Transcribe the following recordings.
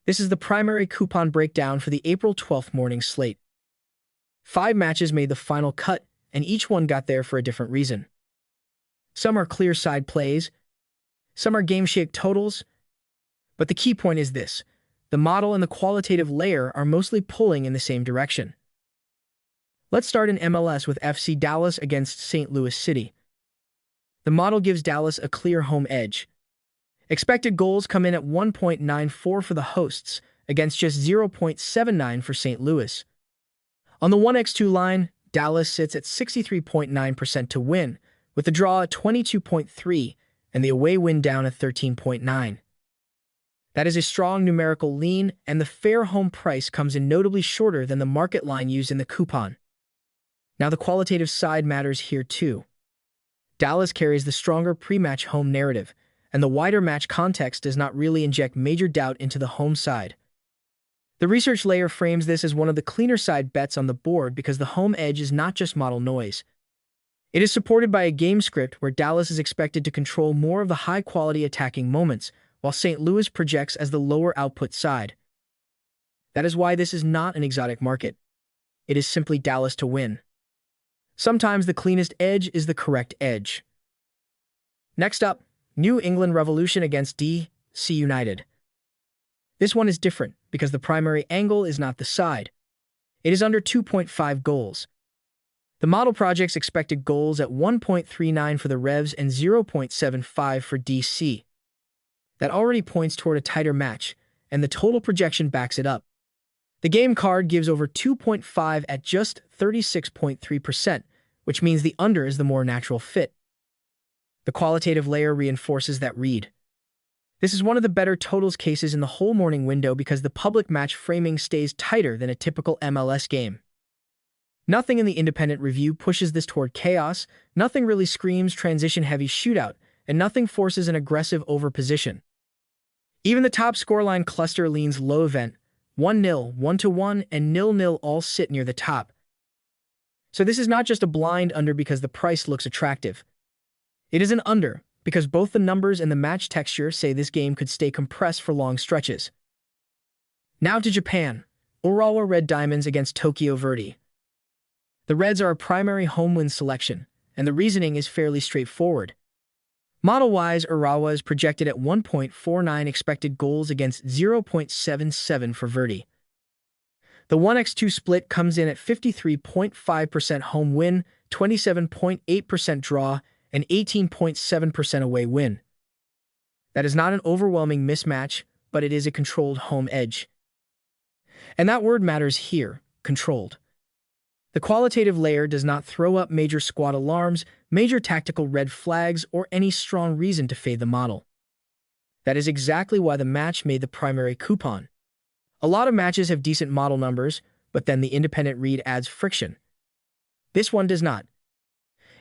This is the primary coupon breakdown for the April 12th morning slate. 5 matches made the final cut, and each one got there for a different reason. Some are clear side plays, some are game-shaped totals, but the key point is this: the model and the qualitative layer are mostly pulling in the same direction. Let's start in MLS with FC Dallas against St. Louis City. The model gives Dallas a clear home edge. Expected goals come in at 1.94 for the hosts, against just 0.79 for St. Louis. On the 1x2 line, Dallas sits at 63.9% to win, with the draw at 22.3 and the away win down at 13.9. That is a strong numerical lean, and the fair home price comes in notably shorter than the market line used in the coupon. Now the qualitative side matters here too. Dallas carries the stronger pre-match home narrative, and the wider match context does not really inject major doubt into the home side. The research layer frames this as one of the cleaner side bets on the board because the home edge is not just model noise. It is supported by a game script where Dallas is expected to control more of the high-quality attacking moments, while St. Louis projects as the lower output side. That is why this is not an exotic market. It is simply Dallas to win. Sometimes the cleanest edge is the correct edge. Next up, New England Revolution against DC United. This one is different because the primary angle is not the side. It is under 2.5 goals. The model projects expected goals at 1.39 for the Revs and 0.75 for DC. That already points toward a tighter match, and the total projection backs it up. The game card gives over 2.5 at just 36.3%, which means the under is the more natural fit. The qualitative layer reinforces that read. This is one of the better totals cases in the whole morning window because the public match framing stays tighter than a typical MLS game. Nothing in the independent review pushes this toward chaos, nothing really screams transition-heavy shootout, and nothing forces an aggressive overposition. Even the top scoreline cluster leans low event, 1-0, 1-1, and 0-0 all sit near the top. So this is not just a blind under because the price looks attractive. It is an under because both the numbers and the match texture say this game could stay compressed for long stretches. Now to Japan, Urawa Red Diamonds against Tokyo Verdy. The Reds are a primary home win selection, and the reasoning is fairly straightforward. Model-wise, Urawa is projected at 1.49 expected goals against 0.77 for Verdy. The 1x2 split comes in at 53.5% home win, 27.8% draw, and 18.7% away win. That is not an overwhelming mismatch, but it is a controlled home edge. And that word matters here, controlled. The qualitative layer does not throw up major squad alarms, major tactical red flags, or any strong reason to fade the model. That is exactly why the match made the primary coupon. A lot of matches have decent model numbers, but then the independent read adds friction. This one does not.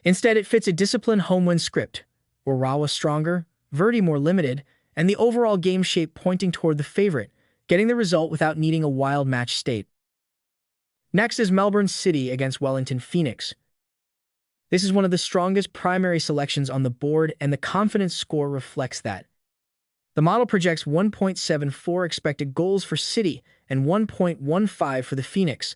Instead, it fits a disciplined home win script, Urawa stronger, Verdy more limited, and the overall game shape pointing toward the favorite, getting the result without needing a wild match state. Next is Melbourne City against Wellington Phoenix. This is one of the strongest primary selections on the board, and the confidence score reflects that. The model projects 1.74 expected goals for City and 1.15 for the Phoenix.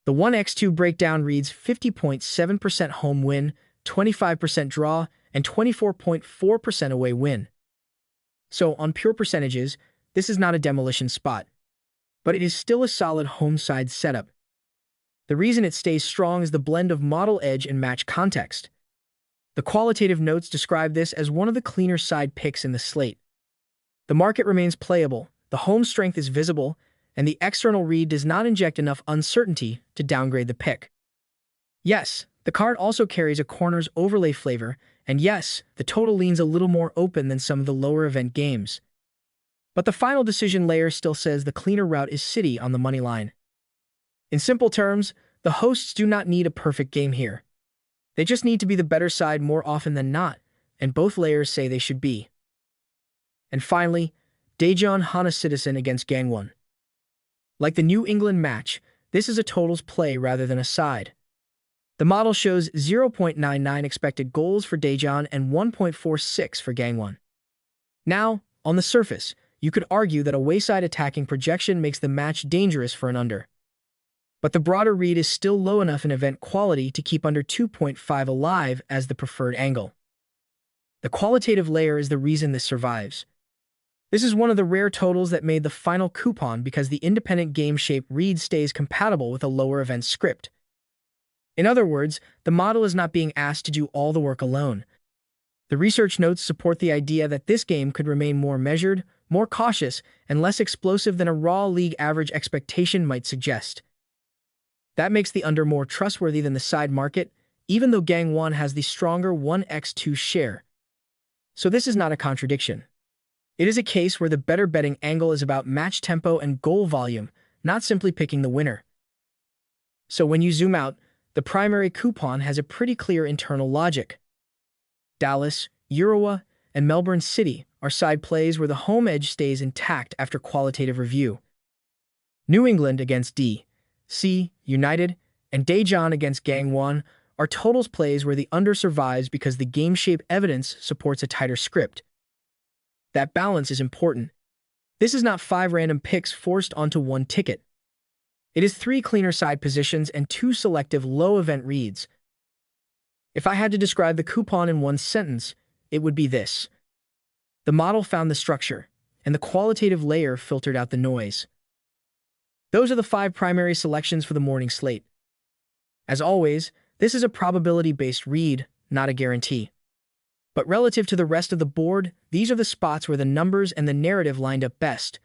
The 1x2 breakdown reads 50.7% home win, 25% draw, and 24.4% away win. So, on pure percentages, this is not a demolition spot, but it is still a solid home side setup. The reason it stays strong is the blend of model edge and match context. The qualitative notes describe this as one of the cleaner side picks in the slate. The market remains playable, the home strength is visible, and the external read does not inject enough uncertainty to downgrade the pick. Yes, the card also carries a corners overlay flavor, and yes, the total leans a little more open than some of the lower event games. But the final decision layer still says the cleaner route is City on the money line. In simple terms, the hosts do not need a perfect game here. They just need to be the better side more often than not, and both layers say they should be. And finally, Daejeon Hana Citizen against Gangwon. Like the New England match, this is a totals play rather than a side. The model shows 0.99 expected goals for Daejeon and 1.46 for Gangwon. Now, on the surface, you could argue that a wayside attacking projection makes the match dangerous for an under. But the broader read is still low enough in event quality to keep under 2.5 alive as the preferred angle. The qualitative layer is the reason this survives. This is one of the rare totals that made the final coupon because the independent game shape read stays compatible with a lower event script. In other words, the model is not being asked to do all the work alone. The research notes support the idea that this game could remain more measured, more cautious, and less explosive than a raw league average expectation might suggest. That makes the under more trustworthy than the side market, even though Gangwon has the stronger 1x2 share. So this is not a contradiction. It is a case where the better betting angle is about match tempo and goal volume, not simply picking the winner. So when you zoom out, the primary coupon has a pretty clear internal logic. Dallas, Urawa, and Melbourne City are side plays where the home edge stays intact after qualitative review. New England against D.C. United and Daejeon against Gangwon are totals plays where the under survives because the game shape evidence supports a tighter script. That balance is important. This is not 5 random picks forced onto one ticket. It is 3 cleaner side positions and 2 selective low-event reads. If I had to describe the coupon in one sentence, it would be this. The model found the structure, and the qualitative layer filtered out the noise. Those are the 5 primary selections for the morning slate. As always, this is a probability-based read, not a guarantee. But relative to the rest of the board, these are the spots where the numbers and the narrative lined up best,